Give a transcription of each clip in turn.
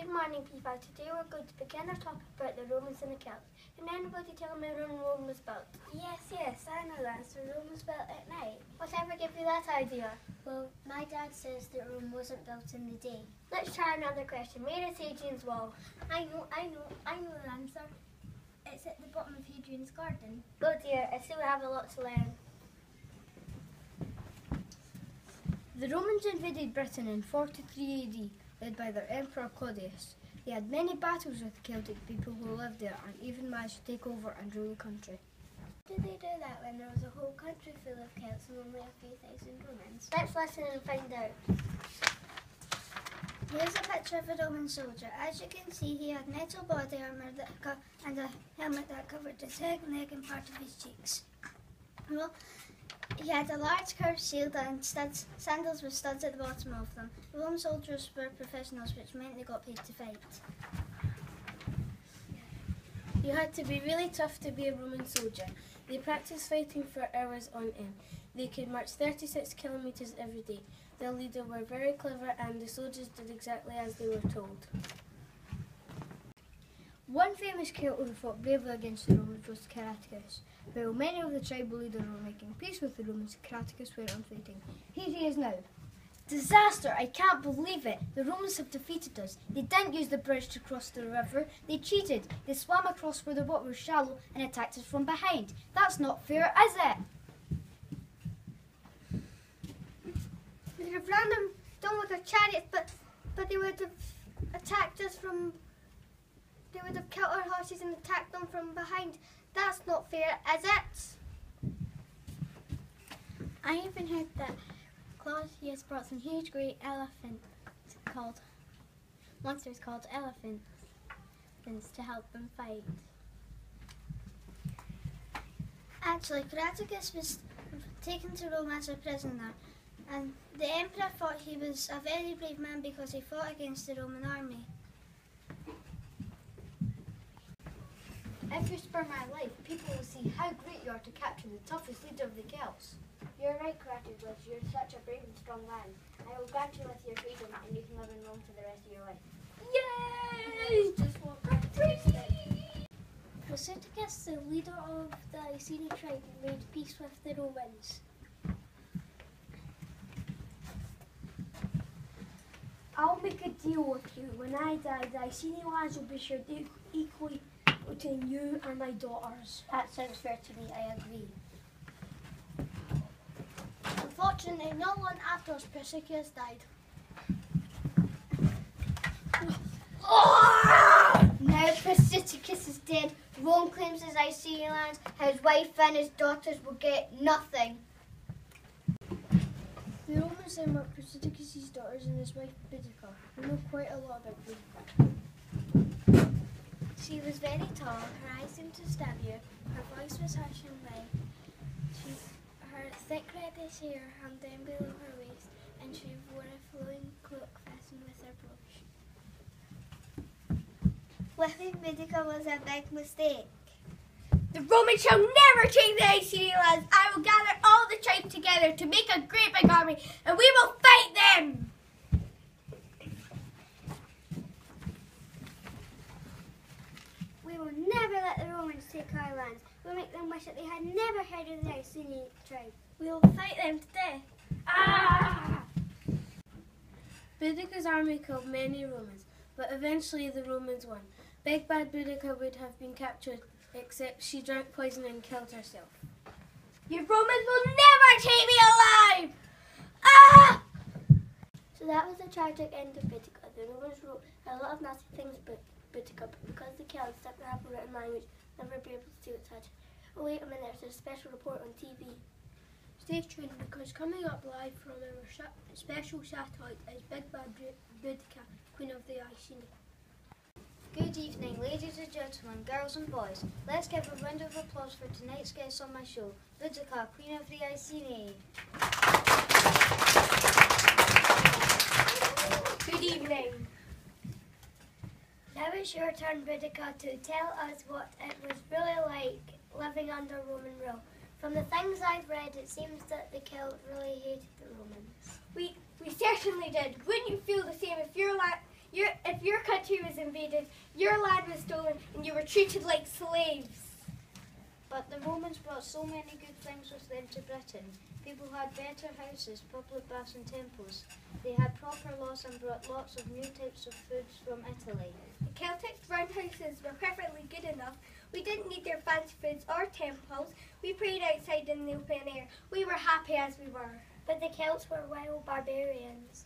Good morning, people. Today we're going to begin our talk about the Romans and the Celts. Can anybody tell me when Rome was built? Yes, I know that. So Rome was built at night. Whatever gave you that idea? Well, my dad says that Rome wasn't built in the day. Let's try another question. Where is Hadrian's Wall? I know the answer. It's at the bottom of Hadrian's garden. Oh dear, I see we have a lot to learn. The Romans invaded Britain in 43 AD, led by their Emperor Claudius. They had many battles with the Celtic people who lived there and even managed to take over and rule the country. How did they do that when there was a whole country full of Celts and only a few thousand Romans? Let's listen and find out. Here's a picture of a Roman soldier. As you can see, he had metal body armour and a helmet that covered his head, neck and part of his cheeks. Well, he had a large curved shield and sandals with studs at the bottom of them. Roman soldiers were professionals, which meant they got paid to fight. You had to be really tough to be a Roman soldier. They practiced fighting for hours on end. They could march 36 kilometres every day. Their leader were very clever and the soldiers did exactly as they were told. One famous Celt who fought bravely against the Romans was Caratacus. While many of the tribal leaders were making peace with the Romans, Caratacus went on fighting. Here he is now. Disaster! I can't believe it! The Romans have defeated us. They didn't use the bridge to cross the river. They cheated. They swam across where the water was shallow and attacked us from behind. That's not fair, is it? They would have ran them down with their chariots, but they would have attacked us from... They would have killed our horses and attacked them from behind. That's not fair, is it? I even heard that Claudius brought some huge grey monsters called elephants to help them fight. Actually, Caratacus was taken to Rome as a prisoner, and the emperor thought he was a very brave man because he fought against the Roman army. If you spare my life, people will see how great you are to capture the toughest leader of the Celts. You're right, Caratacus. You're such a brave and strong man. I will grant you with your freedom and you can live in Rome for the rest of your life. Yay! Just walk free! Pisidius, the leader of the Iceni tribe, made peace with the Romans. I'll make a deal with you. When I die, the Iceni lands will be shared equally between you and my daughters. That sounds fair to me. I agree. Unfortunately, no one after Pisidius died. Now Pisidius is dead. Rome claims his Iceni lands. His wife and his daughters will get nothing. The Romans then marked Pisidius' daughters and his wife Boudica. We know quite a lot about Boudica. She was very tall, her eyes seemed to stab you, her voice was harsh and loud. Her thick reddish hair hung down below her waist, and she wore a flowing cloak fastened with her brooch. Living Boudica was a big mistake. The Romans shall never take the Iceni lands. I will gather all the tribes together to make a great big army, and we will fight them! We will never let the Romans take our lands. We'll make them wish that they had never heard of the Iceni tribe. We will fight them to death. Ah! Boudica's army killed many Romans, but eventually the Romans won. Big Bad Boudica would have been captured, except she drank poison and killed herself. You Romans will never take me alive! Ah! So that was the tragic end of Boudica. The Romans wrote a lot of nasty things about Boudica, but because the Celts didn't have a written language, never be able to see what's said. Oh wait a minute, there's a special report on TV. Stay tuned because coming up live from our special satellite is Big Bad Boudica, Queen of the Iceni. Good evening, ladies and gentlemen, girls and boys. Let's give a round of applause for tonight's guest on my show, Boudica, Queen of the Iceni. Good evening. Now it's your turn, Boudica, to tell us what it was really like living under Roman rule. From the things I've read, it seems that the Celts really hated the Romans. We certainly did. Wouldn't you feel the same if If your country was invaded, your land was stolen, and you were treated like slaves. But the Romans brought so many good things with them to Britain. People had better houses, public baths and temples. They had proper laws and brought lots of new types of foods from Italy. The Celtic roundhouses were perfectly good enough. We didn't need their fancy foods or temples. We prayed outside in the open air. We were happy as we were. But the Celts were wild barbarians.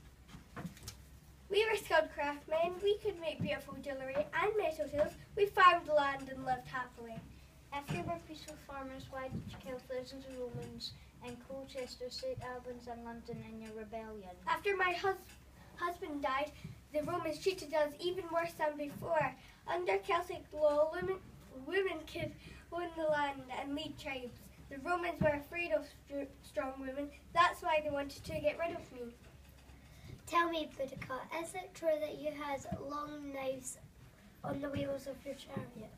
We were skilled craftsmen. We could make beautiful jewellery and metal tools. We farmed land and lived happily. If you were peaceful farmers, why did you kill thousands of Romans in Colchester, St Albans and London in your rebellion? After my husband died, the Romans treated us even worse than before. Under Celtic law, women could own the land and lead tribes. The Romans were afraid of strong women. That's why they wanted to get rid of me. Tell me, Boudica, is it true that you had long knives on the wheels of your chariot?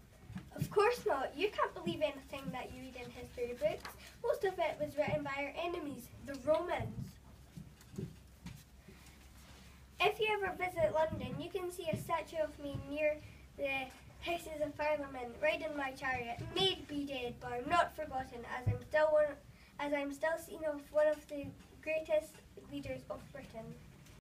Of course not. You can't believe anything that you read in history books. Most of it was written by our enemies, the Romans. If you ever visit London, you can see a statue of me near the Houses of Parliament, riding my chariot. May be dead, but I'm not forgotten, as I'm still seen as one of the greatest leaders of Britain.